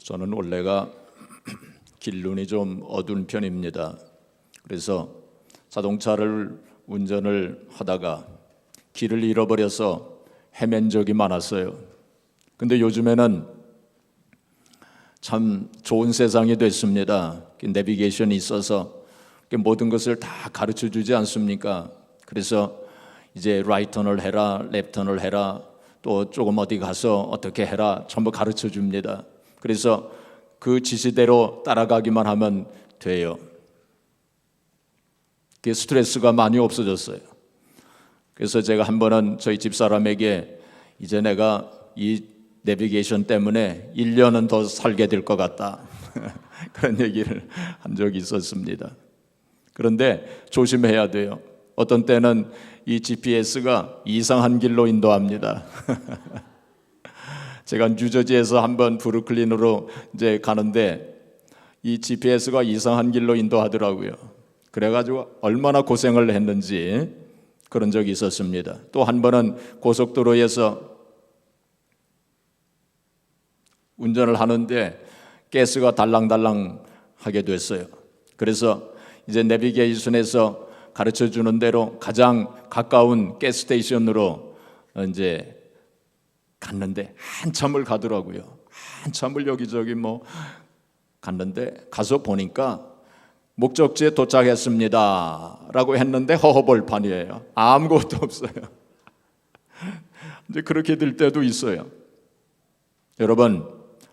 저는 원래가 길눈이 좀 어두운 편입니다. 그래서 자동차를 운전을 하다가 길을 잃어버려서 헤맨 적이 많았어요. 근데 요즘에는 참 좋은 세상이 됐습니다. 내비게이션이 있어서 모든 것을 다 가르쳐 주지 않습니까? 그래서 이제 라이트 턴을 해라, 랩 턴을 해라, 또 조금 어디 가서 어떻게 해라 전부 가르쳐 줍니다. 그래서 그 지시대로 따라가기만 하면 돼요. 그게 스트레스가 많이 없어졌어요. 그래서 제가 한 번은 저희 집사람에게 이제 내가 이 내비게이션 때문에 1년은 더 살게 될 것 같다 그런 얘기를 한 적이 있었습니다. 그런데 조심해야 돼요. 어떤 때는 이 GPS가 이상한 길로 인도합니다. 제가 뉴저지에서 한번 브루클린으로 이제 가는데 이 GPS가 이상한 길로 인도하더라고요. 그래가지고 얼마나 고생을 했는지 그런 적이 있었습니다. 또 한 번은 고속도로에서 운전을 하는데 가스가 달랑달랑 하게 됐어요. 그래서 이제 내비게이션에서 가르쳐 주는 대로 가장 가까운 가스 스테이션으로 이제 갔는데 한참을 가더라고요. 한참을 여기저기 갔는데 가서 보니까 목적지에 도착했습니다 라고 했는데 허허벌판이에요. 아무것도 없어요. 이제 그렇게 될 때도 있어요. 여러분,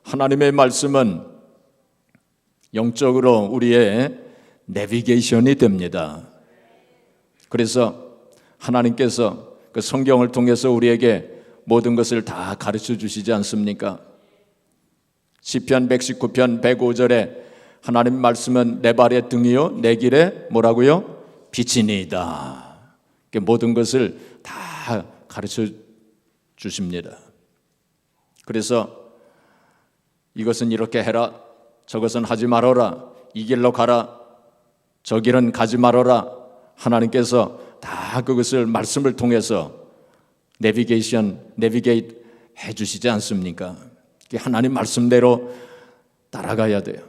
하나님의 말씀은 영적으로 우리의 내비게이션이 됩니다. 그래서 하나님께서 그 성경을 통해서 우리에게 모든 것을 다 가르쳐 주시지 않습니까? 시편 119편 105절에 하나님 말씀은 내 발의 등이요 내 길에 뭐라고요? 빛이니이다. 모든 것을 다 가르쳐 주십니다. 그래서 이것은 이렇게 해라, 저것은 하지 말아라, 이 길로 가라, 저 길은 가지 말아라. 하나님께서 다 그것을 말씀을 통해서 내비게이트 해주시지 않습니까? 하나님 말씀대로 따라가야 돼요.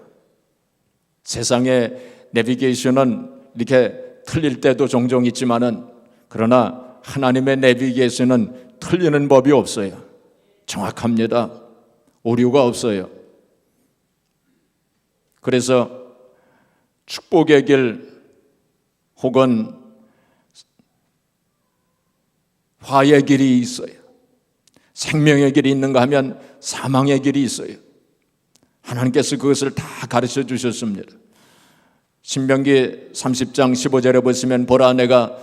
세상의 내비게이션은 이렇게 틀릴 때도 종종 있지만은 그러나 하나님의 내비게이션은 틀리는 법이 없어요. 정확합니다. 오류가 없어요. 그래서 축복의 길 혹은 화의 길이 있어요. 생명의 길이 있는가 하면 사망의 길이 있어요. 하나님께서 그것을 다 가르쳐 주셨습니다. 신명기 30장 15절에 보시면 보라 내가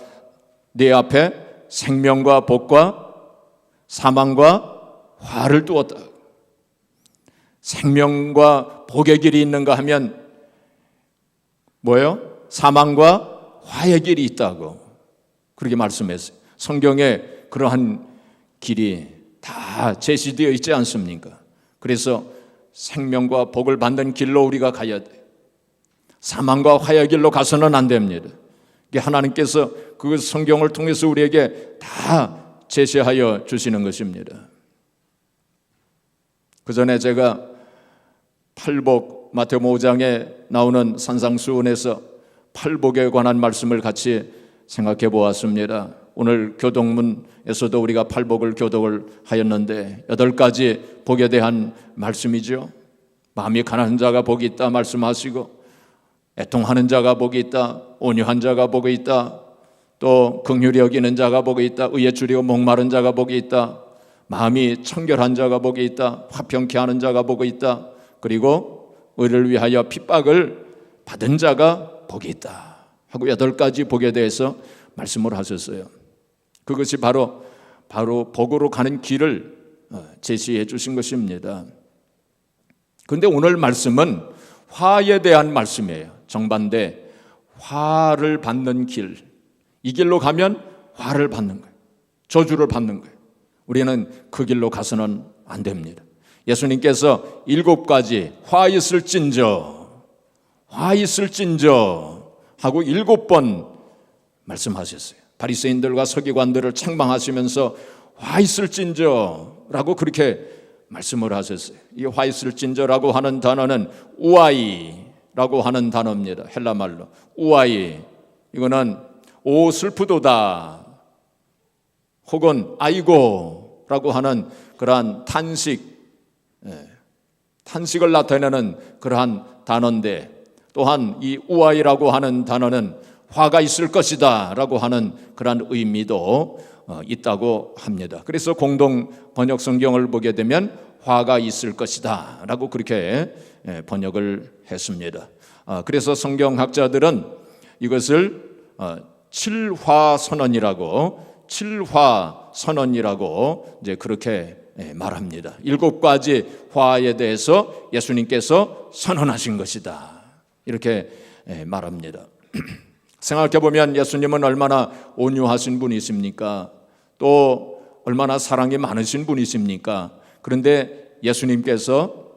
네 앞에 생명과 복과 사망과 화를 두었다. 생명과 복의 길이 있는가 하면 뭐예요? 사망과 화의 길이 있다고 그렇게 말씀했어요. 성경에 그러한 길이 다 제시되어 있지 않습니까? 그래서 생명과 복을 받는 길로 우리가 가야 돼요. 사망과 화의 길로 가서는 안 됩니다. 하나님께서 그 성경을 통해서 우리에게 다 제시하여 주시는 것입니다. 그 전에 제가 팔복 마태복음 5장에 나오는 산상수훈에서 팔복에 관한 말씀을 같이 생각해 보았습니다. 오늘 교동문에서도 우리가 팔복을 교독을 하였는데 8가지 복에 대한 말씀이죠. 마음이 가난한 자가 복이 있다 말씀하시고, 애통하는 자가 복이 있다, 온유한 자가 복이 있다, 또 긍휼히 여기는 자가 복이 있다, 의에 줄이고 목마른 자가 복이 있다, 마음이 청결한 자가 복이 있다, 화평케 하는 자가 복이 있다, 그리고 의를 위하여 핍박을 받은 자가 복이 있다 하고 8가지 복에 대해서 말씀을 하셨어요. 그것이 바로 복으로 가는 길을 제시해 주신 것입니다. 그런데 오늘 말씀은 화에 대한 말씀이에요. 정반대, 화를 받는 길, 이 길로 가면 화를 받는 거예요. 저주를 받는 거예요. 우리는 그 길로 가서는 안 됩니다. 예수님께서 7가지 화 있을진저 하고 7번 말씀하셨어요. 바리새인들과 서기관들을 책망하시면서 화 있을진저 라고 그렇게 말씀을 하셨어요. 이 화 있을진저라고 하는 단어는 우아이라고 하는 단어입니다. 헬라 말로 우아이. 이거는 오 슬프도다 혹은 아이고라고 하는 그러한 탄식을 나타내는 그러한 단어인데, 또한 이 우아이라고 하는 단어는 화가 있을 것이다 라고 하는 그러한 의미도 있다고 합니다. 그래서 공동 번역 성경을 보게 되면 화가 있을 것이다 라고 그렇게 번역을 했습니다. 그래서 성경학자들은 이것을 칠화선언이라고 이제 그렇게 말합니다. 7가지 화에 대해서 예수님께서 선언하신 것이다, 이렇게 말합니다. 생각해 보면 예수님은 얼마나 온유하신 분이십니까? 또 얼마나 사랑이 많으신 분이십니까? 그런데 예수님께서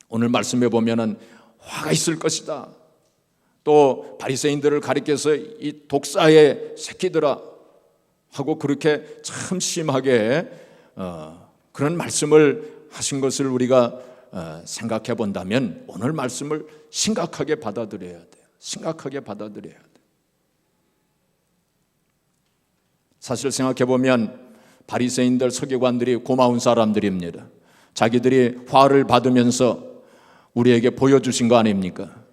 오늘 말씀해 보면은 화가 있을 것이다, 또 바리새인들을 가리켜서 이 독사의 새끼들아 하고 그렇게 참 심하게 그런 말씀을 하신 것을 우리가 생각해 본다면 오늘 말씀을 심각하게 받아들여야 돼요. 심각하게 받아들여야 돼요. 사실 생각해 보면 바리새인들, 서기관들이 고마운 사람들입니다. 자기들이 화를 받으면서 우리에게 보여주신 거 아닙니까?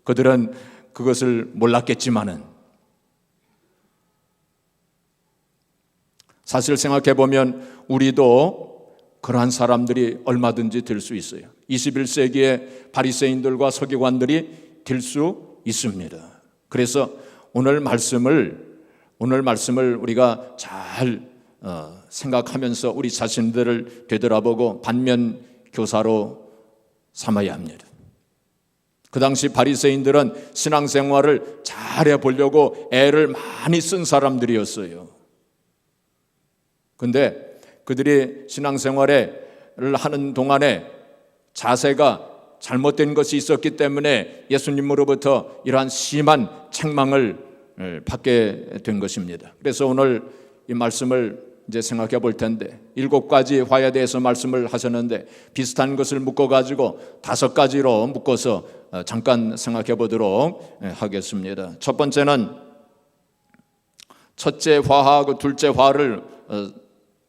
그들은 그것을 몰랐겠지만은, 사실 생각해 보면 우리도 그러한 사람들이 얼마든지 될 수 있어요. 21세기의 바리새인들과 서기관들이 될 수 있습니다. 그래서 오늘 말씀을 우리가 잘 생각하면서 우리 자신들을 되돌아보고 반면 교사로 삼아야 합니다. 그 당시 바리새인들은 신앙생활을 잘해 보려고 애를 많이 쓴 사람들이었어요. 근데 그들이 신앙생활을 하는 동안에 자세가 잘못된 것이 있었기 때문에 예수님으로부터 이러한 심한 책망을 받게 된 것입니다. 그래서 오늘 이 말씀을 이제 생각해 볼 텐데, 7가지 화에 대해서 말씀을 하셨는데 비슷한 것을 묶어가지고 5가지로 묶어서 잠깐 생각해 보도록 하겠습니다. 첫 번째는 첫째 화하고 둘째 화를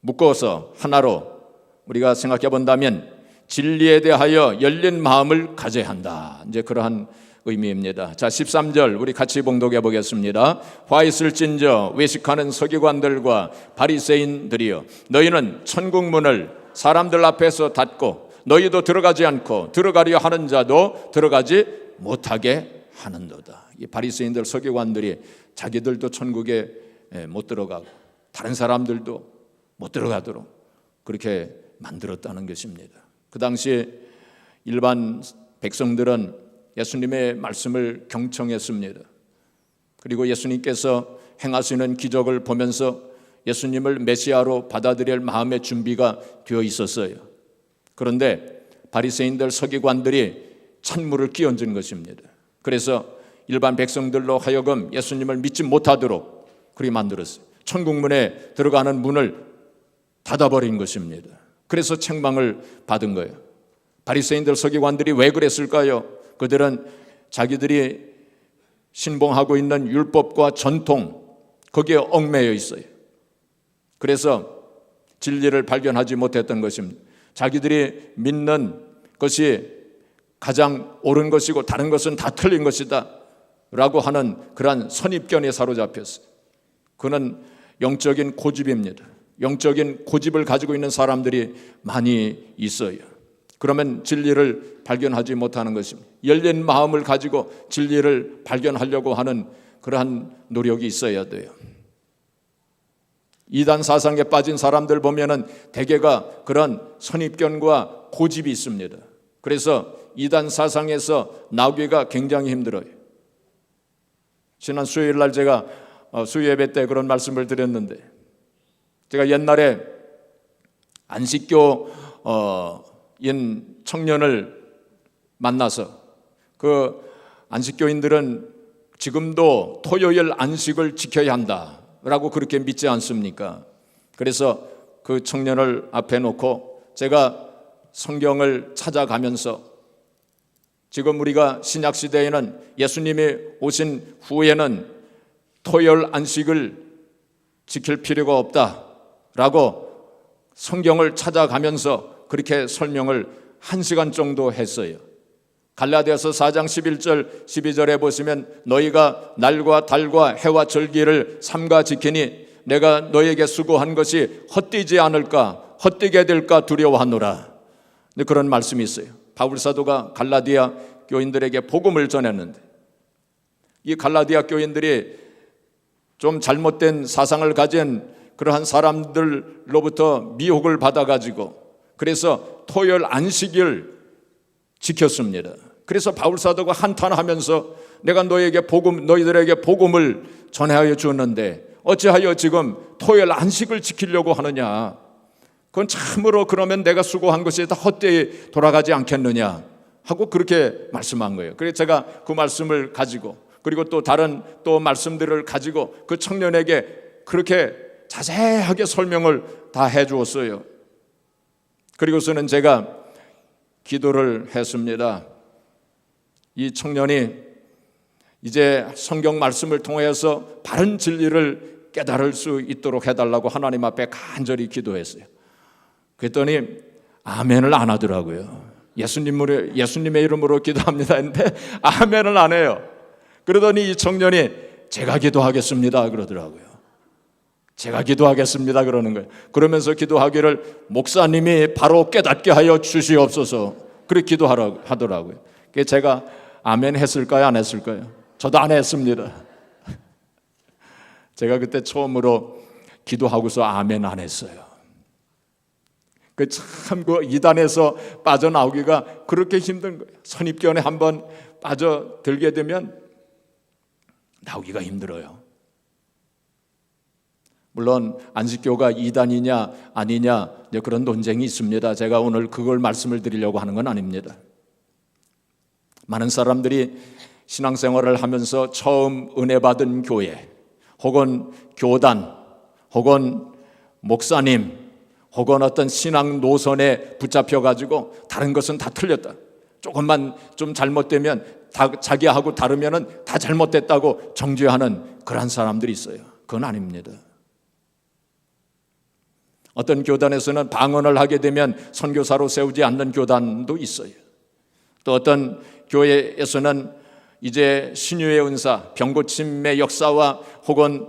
묶어서 하나로 우리가 생각해 본다면 진리에 대하여 열린 마음을 가져야 한다, 이제 그러한 의미입니다. 자, 13절 우리 같이 봉독해 보겠습니다. 화 있을진저 외식하는 서기관들과 바리새인들이여, 너희는 천국 문을 사람들 앞에서 닫고 너희도 들어가지 않고 들어가려 하는 자도 들어가지 못하게 하는도다. 이 바리새인들, 서기관들이 자기들도 천국에 못 들어가고 다른 사람들도 못 들어가도록 그렇게 만들었다는 것입니다. 그 당시 일반 백성들은 예수님의 말씀을 경청했습니다. 그리고 예수님께서 행하시는 기적을 보면서 예수님을 메시아로 받아들일 마음의 준비가 되어 있었어요. 그런데 바리새인들, 서기관들이 찬물을 끼얹은 것입니다. 그래서 일반 백성들로 하여금 예수님을 믿지 못하도록 그렇게 만들었어요. 천국문에 들어가는 문을 닫아버린 것입니다. 그래서 책망을 받은 거예요. 바리새인들, 서기관들이 왜 그랬을까요? 그들은 자기들이 신봉하고 있는 율법과 전통, 거기에 얽매여 있어요. 그래서 진리를 발견하지 못했던 것입니다. 자기들이 믿는 것이 가장 옳은 것이고 다른 것은 다 틀린 것이다 라고 하는 그러한 선입견에 사로잡혔어요. 그는 영적인 고집입니다. 영적인 고집을 가지고 있는 사람들이 많이 있어요. 그러면 진리를 발견하지 못하는 것입니다. 열린 마음을 가지고 진리를 발견하려고 하는 그러한 노력이 있어야 돼요. 이단 사상에 빠진 사람들 보면은 대개가 그런 선입견과 고집이 있습니다. 그래서 이단 사상에서 나오기가 굉장히 힘들어요. 지난 수요일 날 제가 수요예배 때 그런 말씀을 드렸는데, 제가 옛날에 안식교인 청년을 만나서 그 안식교인들은 지금도 토요일 안식을 지켜야 한다라고 그렇게 믿지 않습니까? 그래서 그 청년을 앞에 놓고 제가 성경을 찾아가면서 지금 우리가 신약 시대에는 예수님이 오신 후에는 토요일 안식을 지킬 필요가 없다라고 성경을 찾아가면서 그렇게 설명을 1시간 정도 했어요. 갈라디아서 4장 11절 12절에 보시면 너희가 날과 달과 해와 절기를 삼가 지키니 내가 너에게 수고한 것이 헛되지 않을까 헛되게 될까 두려워하노라. 그런 말씀이 있어요. 바울 사도가 갈라디아 교인들에게 복음을 전했는데 이 갈라디아 교인들이 좀 잘못된 사상을 가진 그러한 사람들로부터 미혹을 받아가지고 그래서 토요일 안식일 지켰습니다. 그래서 바울 사도가 한탄하면서 내가 너희들에게 복음을 전하여 주었는데 어찌하여 지금 토요일 안식을 지키려고 하느냐? 그건 참으로 그러면 내가 수고한 것이 다 헛되이 돌아가지 않겠느냐 하고 그렇게 말씀한 거예요. 그래서 제가 그 말씀을 가지고 그리고 또 다른 또 말씀들을 가지고 그 청년에게 그렇게 자세하게 설명을 다 해주었어요. 그리고서는 제가 기도를 했습니다. 이 청년이 이제 성경 말씀을 통해서 바른 진리를 깨달을 수 있도록 해달라고 하나님 앞에 간절히 기도했어요. 그랬더니 아멘을 안 하더라고요. 예수님의 이름으로 기도합니다 했는데 아멘을 안 해요. 그러더니 이 청년이 제가 기도하겠습니다 그러더라고요. 제가 기도하겠습니다 그러는 거예요. 그러면서 기도하기를 목사님이 바로 깨닫게 하여 주시옵소서 그렇게 기도하더라고요. 그래서 제가 아멘 했을까요 안 했을까요? 저도 안 했습니다. 제가 그때 처음으로 기도하고서 아멘 안 했어요. 그 이단에서 빠져나오기가 그렇게 힘든 거예요. 선입견에 한번 빠져들게 되면 나오기가 힘들어요. 물론 안식교가 이단이냐 아니냐 그런 논쟁이 있습니다. 제가 오늘 그걸 말씀을 드리려고 하는 건 아닙니다. 많은 사람들이 신앙생활을 하면서 처음 은혜 받은 교회 혹은 교단 혹은 목사님 혹은 어떤 신앙 노선에 붙잡혀가지고 다른 것은 다 틀렸다. 조금만 좀 잘못되면 자기하고 다르면 다 잘못됐다고 정죄하는 그런 사람들이 있어요. 그건 아닙니다. 어떤 교단에서는 방언을 하게 되면 선교사로 세우지 않는 교단도 있어요. 또 어떤 교회에서는 이제 신유의 은사, 병고침의 역사와 혹은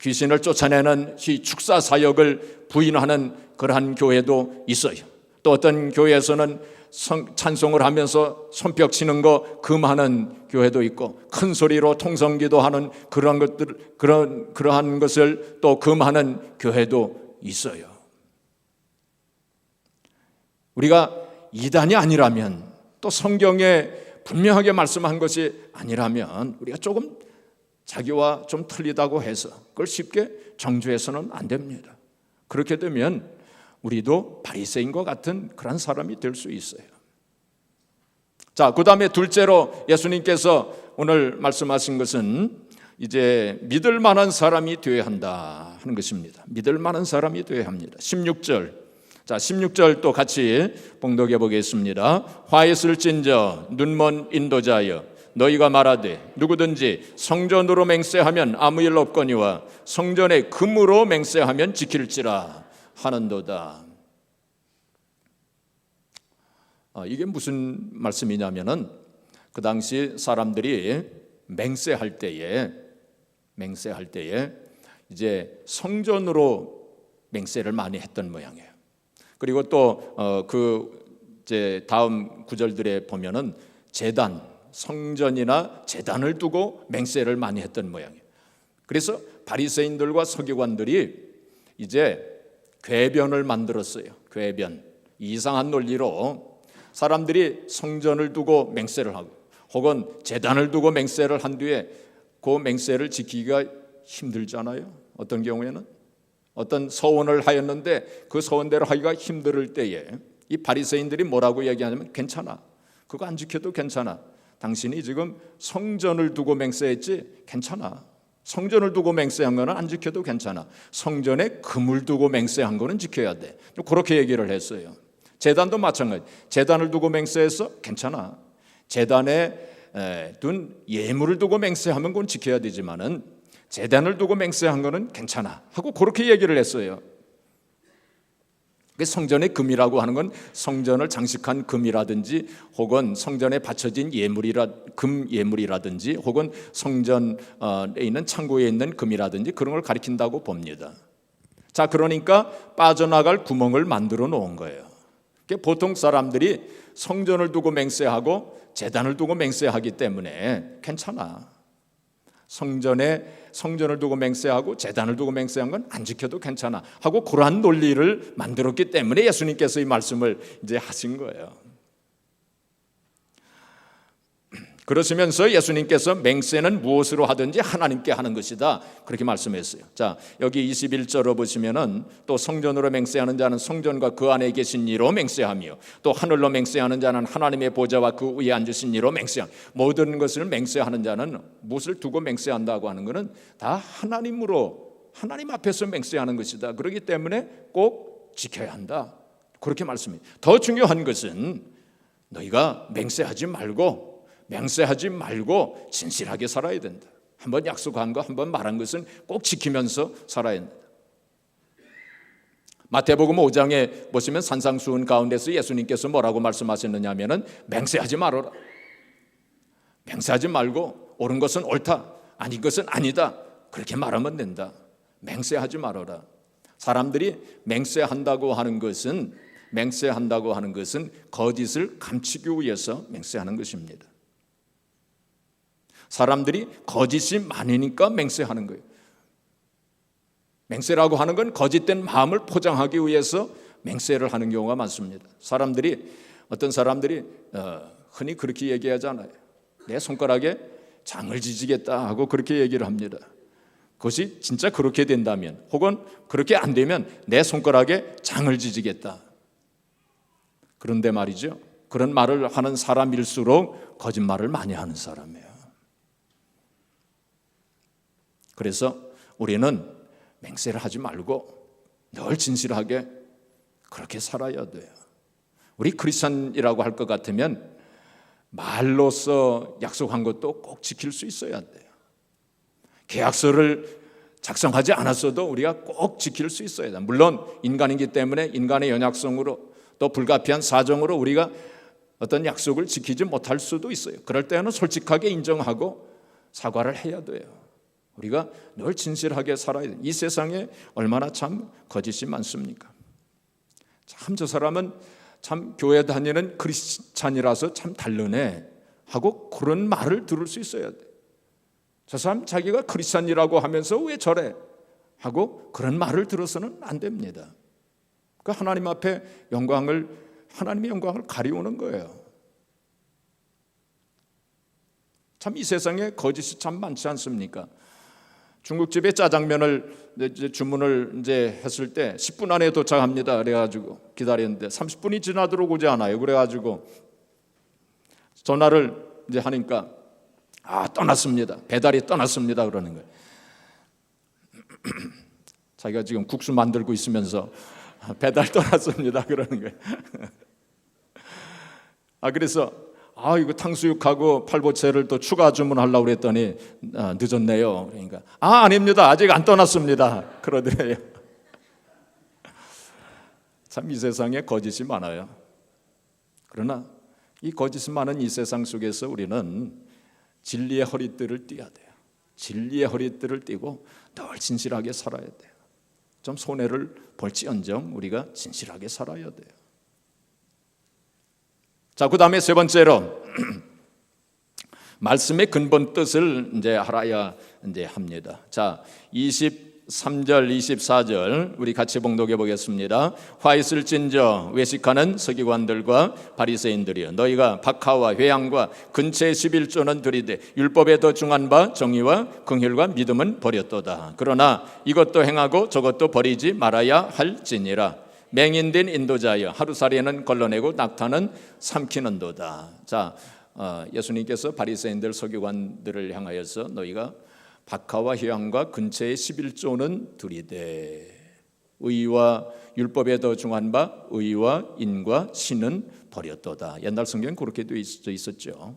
귀신을 쫓아내는 축사 사역을 부인하는 그러한 교회도 있어요. 또 어떤 교회에서는 찬송을 하면서 손뼉 치는 거 금하는 교회도 있고 큰 소리로 통성기도하는 그러한 것을 또 금하는 교회도 있어요. 우리가 이단이 아니라면 또 성경에 분명하게 말씀한 것이 아니라면 우리가 조금 자기와 좀 틀리다고 해서 그걸 쉽게 정죄해서는 안 됩니다. 그렇게 되면 우리도 바리새인과 같은 그런 사람이 될 수 있어요. 자, 그 다음에 둘째로 예수님께서 오늘 말씀하신 것은 이제 믿을 만한 사람이 되어야 한다 하는 것입니다. 믿을 만한 사람이 되어야 합니다. 16절. 자, 16절 또 같이 봉독해 보겠습니다. 화 있을진저 눈먼 인도자여 너희가 말하되 누구든지 성전으로 맹세하면 아무 일 없거니와 성전에 금으로 맹세하면 지킬지라 하는도다. 이게 무슨 말씀이냐면은 그 당시 사람들이 맹세할 때에 이제 성전으로 맹세를 많이 했던 모양이에요. 그리고 또 이제 다음 구절들에 보면은 제단, 성전이나 제단을 두고 맹세를 많이 했던 모양이에요. 그래서 바리새인들과 서기관들이 이제 궤변을 만들었어요. 궤변. 이상한 논리로 사람들이 성전을 두고 맹세를 하고 혹은 제단을 두고 맹세를 한 뒤에 그 맹세를 지키기가 힘들잖아요. 어떤 경우에는 어떤 서원을 하였는데 그 서원대로 하기가 힘들 때에 이 바리새인들이 뭐라고 얘기하냐면 괜찮아. 그거 안 지켜도 괜찮아. 당신이 지금 성전을 두고 맹세했지? 괜찮아. 성전을 두고 맹세한 거는 안 지켜도 괜찮아. 성전에 금을 두고 맹세한 거는 지켜야 돼. 그렇게 얘기를 했어요. 제단도 마찬가지. 제단을 두고 맹세해서 괜찮아. 제단에 둔 예물을 두고 맹세하면 그건 지켜야 되지만은 제단을 두고 맹세한 거는 괜찮아 하고 그렇게 얘기를 했어요. 성전의 금이라고 하는 건 성전을 장식한 금이라든지 혹은 성전에 바쳐진 금 예물이라든지 혹은 성전에 있는 창고에 있는 금이라든지 그런 걸 가리킨다고 봅니다. 자, 그러니까 빠져나갈 구멍을 만들어 놓은 거예요. 보통 사람들이 성전을 두고 맹세하고 제단을 두고 맹세하기 때문에 괜찮아. 성전을 두고 맹세하고 제단을 두고 맹세한 건 안 지켜도 괜찮아 하고 그러한 논리를 만들었기 때문에 예수님께서 이 말씀을 이제 하신 거예요. 그러시면서 예수님께서 맹세는 무엇으로 하든지 하나님께 하는 것이다 그렇게 말씀했어요. 자, 여기 21절로 보시면은 또 성전으로 맹세하는 자는 성전과 그 안에 계신 이로 맹세하며 또 하늘로 맹세하는 자는 하나님의 보좌와 그 위에 앉으신 이로 맹세하며 모든 것을 맹세하는 자는 무엇을 두고 맹세한다고 하는 것은 다 하나님 앞에서 맹세하는 것이다. 그렇기 때문에 꼭 지켜야 한다. 그렇게 말씀해요. 더 중요한 것은 너희가 맹세하지 말고 진실하게 살아야 된다. 한번 약속한 거, 한번 말한 것은 꼭 지키면서 살아야 된다. 마태복음 5장에 보시면 산상수훈 가운데서 예수님께서 뭐라고 말씀하셨느냐 하면은 맹세하지 말아라. 맹세하지 말고 옳은 것은 옳다, 아닌 것은 아니다. 그렇게 말하면 된다. 맹세하지 말아라. 사람들이 맹세한다고 하는 것은 거짓을 감추기 위해서 맹세하는 것입니다. 사람들이 거짓이 많으니까 맹세하는 거예요. 맹세라고 하는 건 거짓된 마음을 포장하기 위해서 맹세를 하는 경우가 많습니다. 어떤 사람들이 흔히 그렇게 얘기하잖아요. 내 손가락에 장을 지지겠다 하고 그렇게 얘기를 합니다. 그것이 진짜 그렇게 된다면 혹은 그렇게 안 되면 내 손가락에 장을 지지겠다. 그런데 말이죠, 그런 말을 하는 사람일수록 거짓말을 많이 하는 사람이에요. 그래서 우리는 맹세를 하지 말고 늘 진실하게 그렇게 살아야 돼요. 우리 크리스찬이라고 할 것 같으면 말로써 약속한 것도 꼭 지킬 수 있어야 돼요. 계약서를 작성하지 않았어도 우리가 꼭 지킬 수 있어야 돼요. 물론 인간이기 때문에 인간의 연약성으로 또 불가피한 사정으로 우리가 어떤 약속을 지키지 못할 수도 있어요. 그럴 때는 솔직하게 인정하고 사과를 해야 돼요. 우리가 늘 진실하게 살아야 돼요. 이 세상에 얼마나 참 거짓이 많습니까? 참 저 사람은 참 교회 다니는 크리스찬이라서 참 다르네 하고 그런 말을 들을 수 있어야 돼. 저 사람 자기가 크리스찬이라고 하면서 왜 저래 하고 그런 말을 들어서는 안 됩니다. 그 하나님의 영광을 가리우는 거예요. 참 이 세상에 거짓이 참 많지 않습니까? 중국집에 짜장면을 주문을 했을 때 10분 안에 도착합니다. 그래가지고 기다렸는데 30분이 지나도록 오지 않아요. 그래가지고 전화를 하니까 떠났습니다. 배달이 떠났습니다. 그러는 거예요. 자기가 지금 국수 만들고 있으면서 배달 떠났습니다. 그러는 거예요. 그래서 이거 탕수육하고 팔보채를 또 추가 주문하려고 그랬더니 늦었네요. 그러니까 아닙니다. 아직 안 떠났습니다. 그러더래요. 참 이 세상에 거짓이 많아요. 그러나 이 거짓이 많은 이 세상 속에서 우리는 진리의 허리띠를 띠어야 돼요. 진리의 허리띠를 띠고 늘 진실하게 살아야 돼요. 좀 손해를 볼지언정 우리가 진실하게 살아야 돼요. 자, 그 다음에 세 번째로 말씀의 근본 뜻을 알아야 합니다. 자, 23절, 24절 우리 같이 봉독해 보겠습니다. 화 있을진저 외식하는 서기관들과 바리새인들이여, 너희가 박하와 회양과 근처의 11조는 들이되 율법에 더 중한 바 정의와 긍휼과 믿음은 버렸도다. 그러나 이것도 행하고 저것도 버리지 말아야 할지니라. 맹인된 인도자여, 하루살이는 걸러내고 낙타는 삼키는도다. 자, 예수님께서 바리새인들 서기관들을 향하여서 너희가 박하와 회양과 근처의 11조는 들이되, 의와 율법에 더 중한 바 의와 인과 신은 버렸도다. 옛날 성경은 그렇게 되어 있었죠.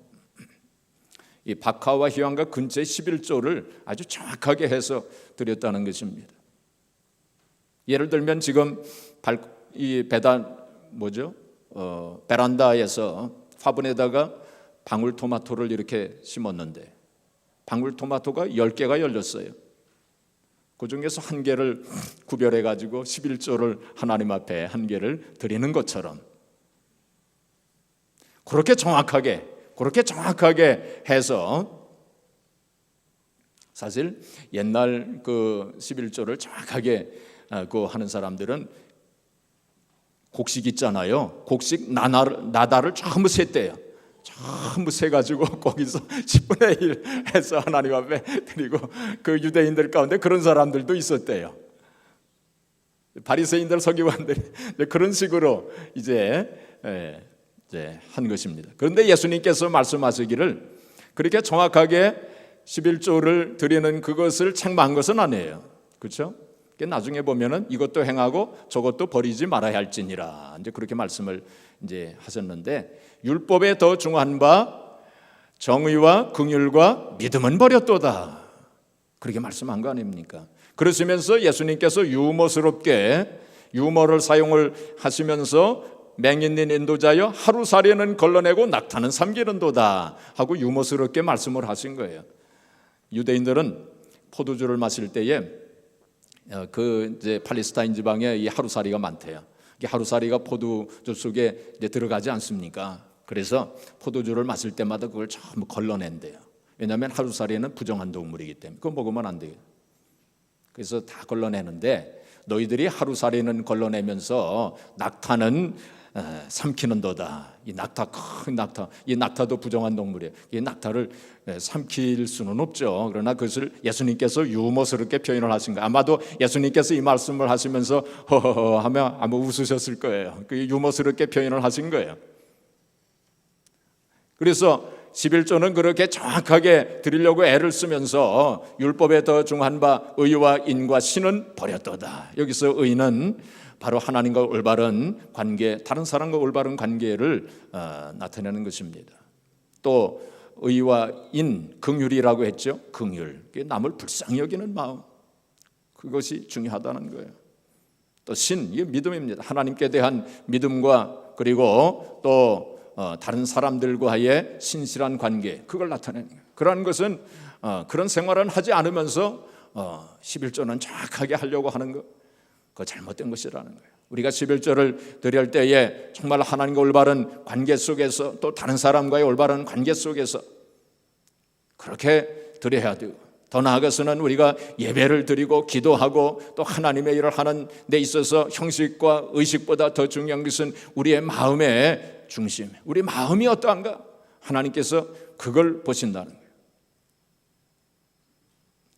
이 박하와 희왕과 근처의 11조를 아주 정확하게 해서 드렸다는 것입니다. 예를 들면 지금 이 베란다에서 화분에다가 방울토마토를 이렇게 심었는데 방울토마토가 10개가 열렸어요. 그 중에서 한 개를 구별해 가지고 11조를 하나님 앞에 한 개를 드리는 것처럼 그렇게 정확하게 해서 사실 옛날 그 11조를 정확하게 하는 사람들은 곡식 있잖아요. 곡식 나다를 전부 셌대요. 전부 세가지고 거기서 10분의 1 해서 하나님 앞에 드리고 그 유대인들 가운데 그런 사람들도 있었대요. 바리새인들 서기관들이 그런 식으로 이제 한 것입니다. 그런데 예수님께서 말씀하시기를 그렇게 정확하게 11조를 드리는 그것을 책망한 것은 아니에요. 그렇죠? 나중에 보면은 이것도 행하고 저것도 버리지 말아야 할지니라. 이제 그렇게 말씀을 이제 하셨는데 율법에 더 중한 바 정의와 긍휼과 믿음은 버렸도다. 그렇게 말씀한 거 아닙니까? 그러시면서 예수님께서 유머스럽게 유머를 사용을 하시면서 맹인인 인도자여 하루살이는 걸러내고 낙타는 삼기는도다 하고 유머스럽게 말씀을 하신 거예요. 유대인들은 포도주를 마실 때에 그 이제 팔레스타인 지방에 이 하루살이가 많대요. 이 하루살이가 포도주 속에 이제 들어가지 않습니까? 그래서 포도주를 마실 때마다 그걸 전부 걸러낸대요. 왜냐하면 하루살이는 부정한 동물이기 때문에 그거 먹으면 안 돼요. 그래서 다 걸러내는데 너희들이 하루살이는 걸러내면서 낙타는 삼키는도다. 이 낙타 큰 낙타, 이 낙타도 부정한 동물이에요. 이 낙타를 삼킬 수는 없죠. 그러나 그것을 예수님께서 유머스럽게 표현을 하신 거예요. 아마도 예수님께서 이 말씀을 하시면서 허허허 하며 아마 웃으셨을 거예요. 그 유머스럽게 표현을 하신 거예요. 그래서 11조는 그렇게 정확하게 드리려고 애를 쓰면서 율법에 더 중한 바 의와 인과 신은 버렸도다. 여기서 의는 바로 하나님과 올바른 관계, 다른 사람과 올바른 관계를 나타내는 것입니다. 또 의와 인, 긍휼이라고 했죠. 긍휼, 남을 불쌍히 여기는 마음, 그것이 중요하다는 거예요. 또 신, 이게 믿음입니다. 하나님께 대한 믿음과 그리고 또 다른 사람들과의 신실한 관계, 그걸 나타내는 거예요. 그러한 것은 그런 생활은 하지 않으면서 11조는 정확하게 하려고 하는 것, 그거 잘못된 것이라는 거예요. 우리가 11조를 드릴 때에 정말 하나님과 올바른 관계 속에서 또 다른 사람과의 올바른 관계 속에서 그렇게 드려야 되고, 더 나아가서는 우리가 예배를 드리고 기도하고 또 하나님의 일을 하는 데 있어서 형식과 의식보다 더 중요한 것은 우리의 마음의 중심, 우리 마음이 어떠한가? 하나님께서 그걸 보신다는 거예요.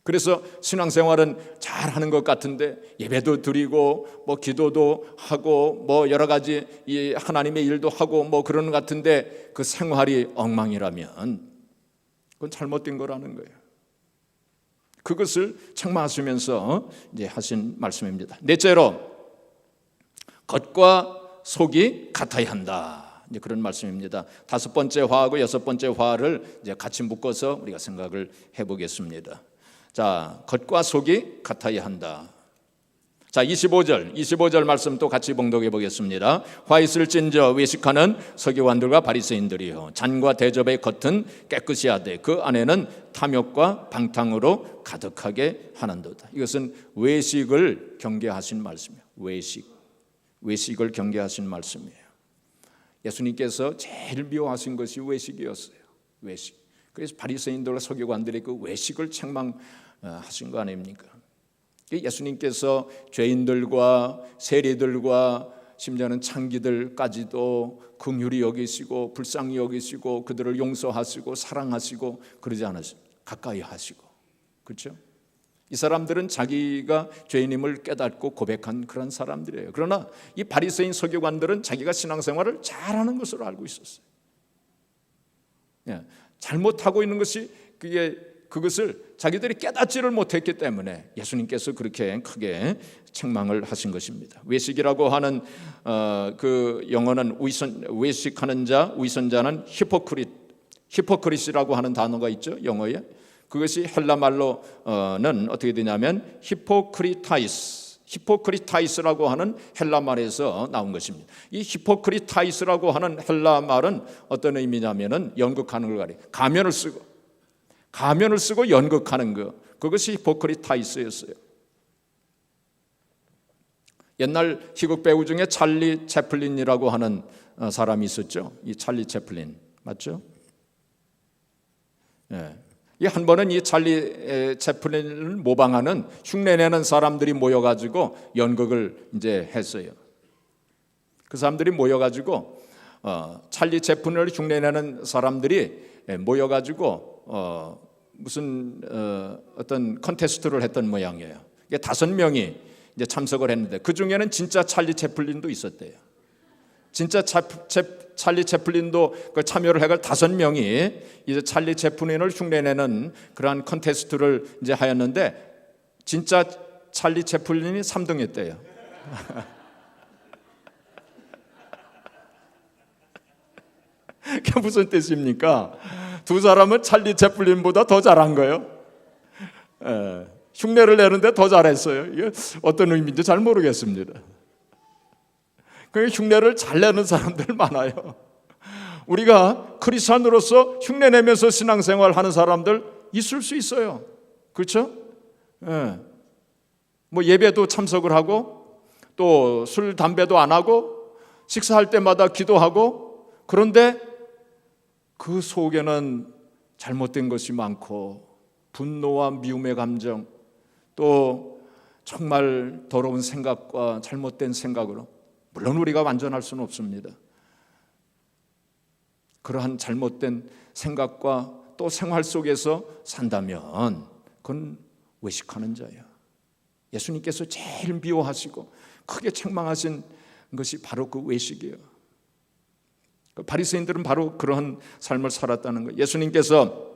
그래서 신앙생활은 잘하는 것 같은데 예배도 드리고 뭐 기도도 하고 뭐 여러 가지 이 하나님의 일도 하고 뭐 그러는 것 같은데 그 생활이 엉망이라면 그건 잘못된 거라는 거예요. 그것을 책망하시면서 이제 하신 말씀입니다. 넷째로 겉과 속이 같아야 한다. 이제 그런 말씀입니다. 다섯 번째 화하고 여섯 번째 화를 이제 같이 묶어서 우리가 생각을 해보겠습니다. 자, 겉과 속이 같아야 한다. 자, 25절 말씀 또 같이 봉독해 보겠습니다. 화 있을진저 외식하는 서기관들과 바리새인들이요 잔과 대접의 겉은 깨끗이 하되 그 안에는 탐욕과 방탕으로 가득하게 하는도다. 이것은 외식을 경계하신 말씀이에요. 외식을 경계하신 말씀이에요. 예수님께서 제일 미워하신 것이 외식이었어요. 외식. 그래서 바리새인들과 서기관들의 그 외식을 책망하신 거 아닙니까? 예수님께서 죄인들과 세리들과 심지어는 창기들까지도 긍휼히 여기시고 불쌍히 여기시고 그들을 용서하시고 사랑하시고 그러지 않으시고 가까이 하시고, 그렇죠? 이 사람들은 자기가 죄인임을 깨닫고 고백한 그런 사람들이에요. 그러나 이 바리새인 서기관들은 자기가 신앙생활을 잘하는 것으로 알고 있었어요. 잘못하고 있는 것이 그게 그것을 자기들이 깨닫지를 못했기 때문에 예수님께서 그렇게 크게 책망을 하신 것입니다. 외식이라고 하는 그 영어는 외식하는 자, 위선자는 히포크리스라고 하는 단어가 있죠, 영어에. 그것이 헬라 말로는 어떻게 되냐면 히포크리타이스라고 하는 헬라 말에서 나온 것입니다. 이 히포크리타이스라고 하는 헬라 말은 어떤 의미냐면은 연극하는 걸 가리켜, 가면을 쓰고 연극하는 것, 그것이 히포크리타이스였어요. 옛날 희극 배우 중에 찰리 채플린이라고 하는 사람이 있었죠. 이 찰리 채플린 맞죠? 예. 한 번은 이 찰리 채플린을 모방하는 흉내내는 사람들이 모여가지고 연극을 이제 했어요. 그 사람들이 모여가지고 찰리 채플린을 흉내내는 사람들이 모여가지고 무슨 어떤 컨테스트를 했던 모양이에요. 이게 5명이 이제 참석을 했는데 그 중에는 진짜 찰리 채플린도 있었대요. 진짜 찰리 채플린도 참여를 해가 5명이 이제 찰리 채플린을 흉내내는 그러한 컨테스트를 이제 하였는데 진짜 찰리 채플린이 3등했대요. 그게 무슨 뜻입니까? 두 사람은 찰리 채플린보다 더 잘한 거예요. 흉내를 내는데 더 잘했어요. 이게 어떤 의미인지 잘 모르겠습니다. 그 흉내를 잘 내는 사람들 많아요. 우리가 크리스찬으로서 흉내내면서 신앙생활 하는 사람들 있을 수 있어요. 그렇죠? 뭐 예배도 참석을 하고 또 술, 담배도 안 하고 식사할 때마다 기도하고, 그런데 그 속에는 잘못된 것이 많고 분노와 미움의 감정, 또 정말 더러운 생각과 잘못된 생각으로, 물론 우리가 완전할 수는 없습니다. 그러한 잘못된 생각과 또 생활 속에서 산다면 그건 외식하는 자예요. 예수님께서 제일 미워하시고 크게 책망하신 것이 바로 그 외식이에요. 바리새인들은 바로 그러한 삶을 살았다는 거예요. 예수님께서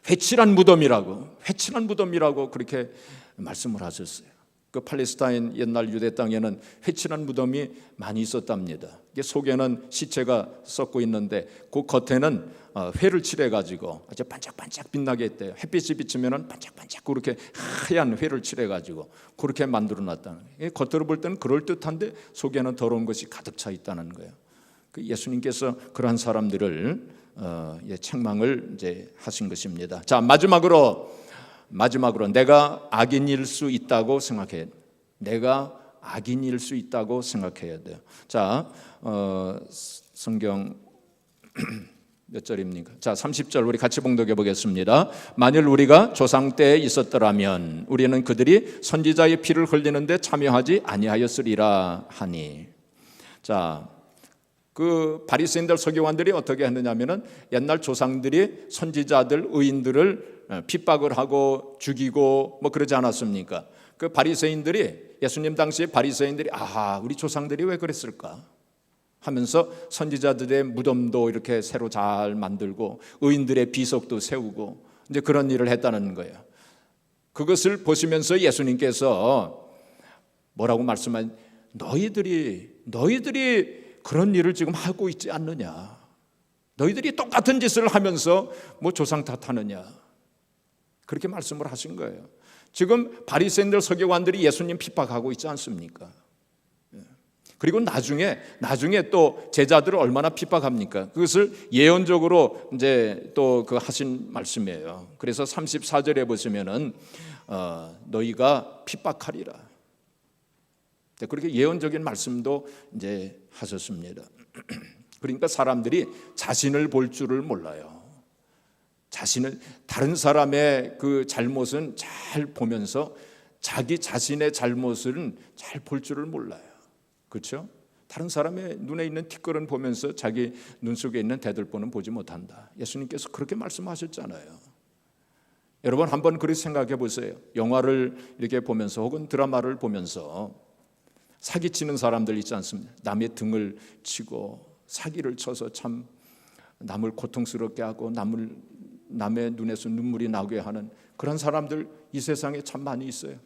회칠한 무덤이라고 그렇게 말씀을 하셨어요. 그 팔레스타인 옛날 유대 땅에는 회칠한 무덤이 많이 있었답니다. 이게 속에는 시체가 썩고 있는데 그 겉에는 회를 칠해가지고 아주 반짝반짝 빛나게 했대요. 햇빛이 비치면은 반짝반짝 그렇게 하얀 회를 칠해가지고 그렇게 만들어놨다는 거예요. 겉으로 볼 때는 그럴 듯한데 속에는 더러운 것이 가득 차 있다는 거예요. 예수님께서 그러한 사람들을 책망을 이제 하신 것입니다. 자, 마지막으로 내가 악인일 수 있다고 생각해야 돼요. 내가 악인일 수 있다고 생각해야 돼요. 자, 성경 몇 절입니까? 자, 30절 우리 같이 봉독해 보겠습니다. 만일 우리가 조상 때에 있었더라면 우리는 그들이 선지자의 피를 흘리는데 참여하지 아니하였으리라 하니. 자, 그 바리새인들 서기관들이 어떻게 했느냐면은 옛날 조상들이 선지자들 의인들을 핍박을 하고 죽이고 뭐 그러지 않았습니까? 그 바리새인들이, 예수님 당시에 바리새인들이 우리 조상들이 왜 그랬을까 하면서 선지자들의 무덤도 이렇게 새로 잘 만들고 의인들의 비석도 세우고 이제 그런 일을 했다는 거예요. 그것을 보시면서 예수님께서 뭐라고 말씀하신, 너희들이 그런 일을 지금 하고 있지 않느냐? 너희들이 똑같은 짓을 하면서 뭐 조상 탓하느냐? 그렇게 말씀을 하신 거예요. 지금 바리새인들 서기관들이 예수님 핍박하고 있지 않습니까? 그리고 나중에 또 제자들을 얼마나 핍박합니까? 그것을 예언적으로 이제 또 그 하신 말씀이에요. 그래서 34절에 보시면은 너희가 핍박하리라. 그렇게 예언적인 말씀도 이제 하셨습니다. 그러니까 사람들이 자신을 볼 줄을 몰라요. 다른 사람의 그 잘못은 잘 보면서 자기 자신의 잘못은 잘 볼 줄을 몰라요. 그렇죠? 다른 사람의 눈에 있는 티끌은 보면서 자기 눈 속에 있는 대들보는 보지 못한다. 예수님께서 그렇게 말씀하셨잖아요. 여러분 한번 그렇게 생각해 보세요. 영화를 이렇게 보면서 혹은 드라마를 보면서 사기치는 사람들 있지 않습니까? 남의 등을 치고 사기를 쳐서 참 남을 고통스럽게 하고 남의 눈에서 눈물이 나게 하는 그런 사람들 이 세상에 참 많이 있어요.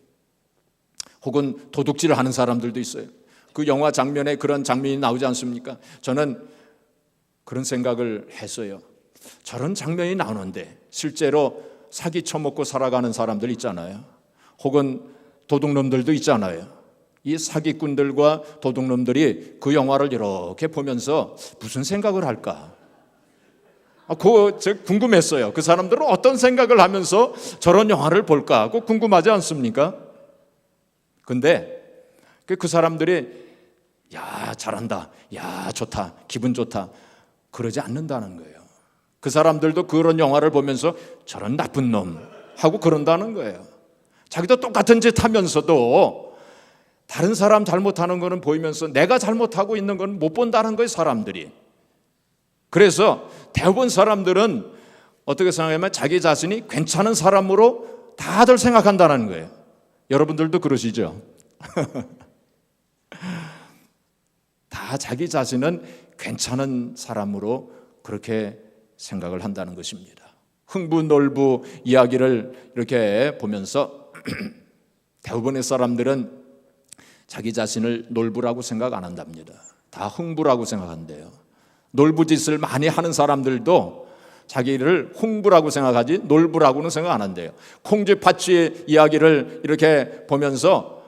혹은 도둑질을 하는 사람들도 있어요. 그 영화 장면에 그런 장면이 나오지 않습니까? 저는 그런 생각을 했어요. 저런 장면이 나오는데 실제로 사기 쳐먹고 살아가는 사람들 있잖아요. 혹은 도둑놈들도 있잖아요. 이 사기꾼들과 도둑놈들이 그 영화를 이렇게 보면서 무슨 생각을 할까? 그거 궁금했어요. 그 사람들은 어떤 생각을 하면서 저런 영화를 볼까? 그거 궁금하지 않습니까? 근데 그 사람들이 야 잘한다, 야 좋다, 기분 좋다 그러지 않는다는 거예요. 그 사람들도 그런 영화를 보면서 저런 나쁜 놈 하고 그런다는 거예요. 자기도 똑같은 짓 하면서도 다른 사람 잘못하는 거는 보이면서 내가 잘못하고 있는 건 못 본다는 거예요, 사람들이. 그래서 대부분 사람들은 어떻게 생각하면 자기 자신이 괜찮은 사람으로 다들 생각한다는 거예요. 여러분들도 그러시죠? 다 자기 자신은 괜찮은 사람으로 그렇게 생각을 한다는 것입니다. 흥부놀부 이야기를 이렇게 보면서 대부분의 사람들은 자기 자신을 놀부라고 생각 안 한답니다. 다 흥부라고 생각한대요. 놀부짓을 많이 하는 사람들도 자기를 흥부라고 생각하지 놀부라고는 생각 안 한대요. 콩쥐 팥쥐 이야기를 이렇게 보면서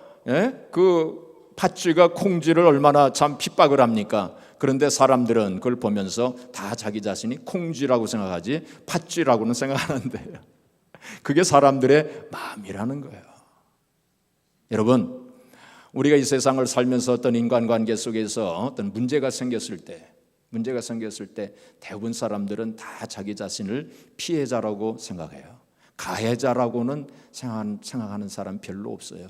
그 팥쥐가 콩쥐를 얼마나 참 핍박을 합니까? 그런데 사람들은 그걸 보면서 다 자기 자신이 콩쥐라고 생각하지 팥쥐라고는 생각 안 한대요. 그게 사람들의 마음이라는 거예요. 여러분, 우리가 이 세상을 살면서 어떤 인간관계 속에서 어떤 문제가 생겼을 때 대부분 사람들은 다 자기 자신을 피해자라고 생각해요. 가해자라고는 생각하는 사람 별로 없어요.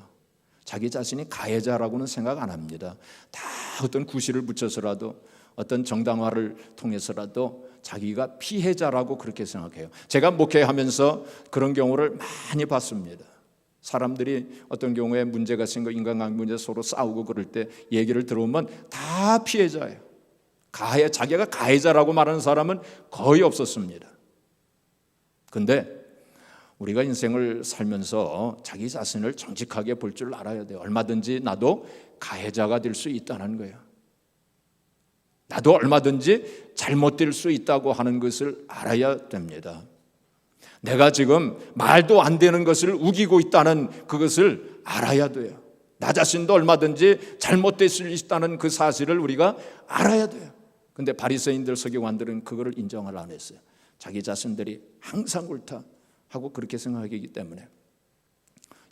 자기 자신이 가해자라고는 생각 안 합니다. 다 어떤 구실을 붙여서라도 어떤 정당화를 통해서라도 자기가 피해자라고 그렇게 생각해요. 제가 목회하면서 그런 경우를 많이 봤습니다. 사람들이 어떤 경우에 문제가 생겨 인간관계 문제 서로 싸우고 그럴 때 얘기를 들어보면 다 피해자예요. 자기가 가해자라고 말하는 사람은 거의 없었습니다. 그런데 우리가 인생을 살면서 자기 자신을 정직하게 볼 줄 알아야 돼요. 얼마든지 나도 가해자가 될 수 있다는 거예요. 나도 얼마든지 잘못될 수 있다고 하는 것을 알아야 됩니다. 내가 지금 말도 안 되는 것을 우기고 있다는 그것을 알아야 돼요. 나 자신도 얼마든지 잘못될 수 있다는 그 사실을 우리가 알아야 돼요. 근데 바리새인들 서기관들은 그거를 인정을 안 했어요. 자기 자신들이 항상 옳다 하고 그렇게 생각하기 때문에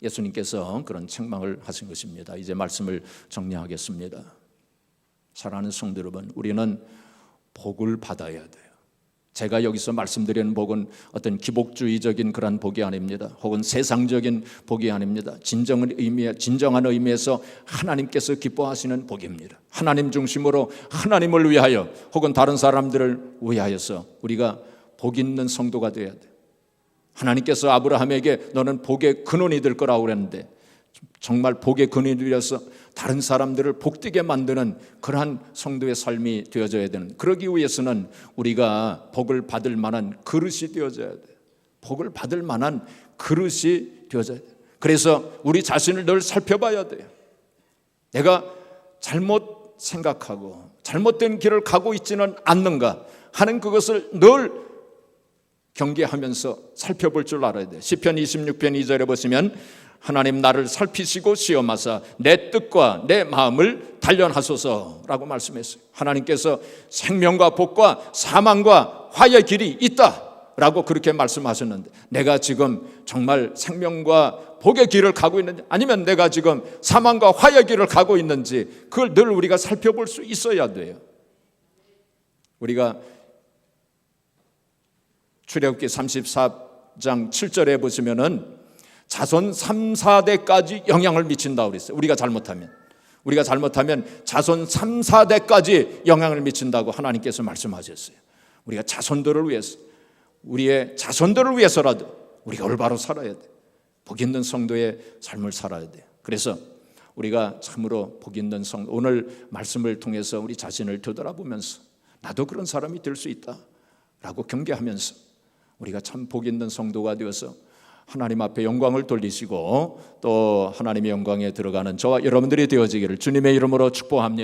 예수님께서 그런 책망을 하신 것입니다. 이제 말씀을 정리하겠습니다. 사랑하는 성도 여러분, 우리는 복을 받아야 돼요. 제가 여기서 말씀드리는 복은 어떤 기복주의적인 그런 복이 아닙니다. 혹은 세상적인 복이 아닙니다. 진정한 의미에서 하나님께서 기뻐하시는 복입니다. 하나님 중심으로 하나님을 위하여 혹은 다른 사람들을 위하여서 우리가 복 있는 성도가 되어야 돼요. 하나님께서 아브라함에게 너는 복의 근원이 될 거라고 그랬는데 정말 복의 근원이 되어서 다른 사람들을 복되게 만드는 그러한 성도의 삶이 되어져야 되는, 그러기 위해서는 우리가 복을 받을 만한 그릇이 되어져야 돼요. 복을 받을 만한 그릇이 되어져야 돼요. 그래서 우리 자신을 늘 살펴봐야 돼요. 내가 잘못 생각하고 잘못된 길을 가고 있지는 않는가 하는 그것을 늘 경계하면서 살펴볼 줄 알아야 돼요. 시편 26편 2절에 보시면 하나님 나를 살피시고 시험하사 내 뜻과 내 마음을 단련하소서라고 말씀했어요. 하나님께서 생명과 복과 사망과 화의 길이 있다라고 그렇게 말씀하셨는데 내가 지금 정말 생명과 복의 길을 가고 있는지 아니면 내가 지금 사망과 화의 길을 가고 있는지 그걸 늘 우리가 살펴볼 수 있어야 돼요. 우리가 출애굽기 34장 7절에 보시면은 자손 3, 4대까지 영향을 미친다고 그랬어요. 우리가 잘못하면 자손 3, 4대까지 영향을 미친다고 하나님께서 말씀하셨어요. 우리가 자손들을 위해서, 우리의 자손들을 위해서라도 우리가 올바로 살아야 돼. 복 있는 성도의 삶을 살아야 돼. 그래서 우리가 참으로 복 있는 성도, 오늘 말씀을 통해서 우리 자신을 되돌아보면서 나도 그런 사람이 될 수 있다라고 경계하면서 우리가 참 복 있는 성도가 되어서 하나님 앞에 영광을 돌리시고 또 하나님의 영광에 들어가는 저와 여러분들이 되어지기를 주님의 이름으로 축복합니다.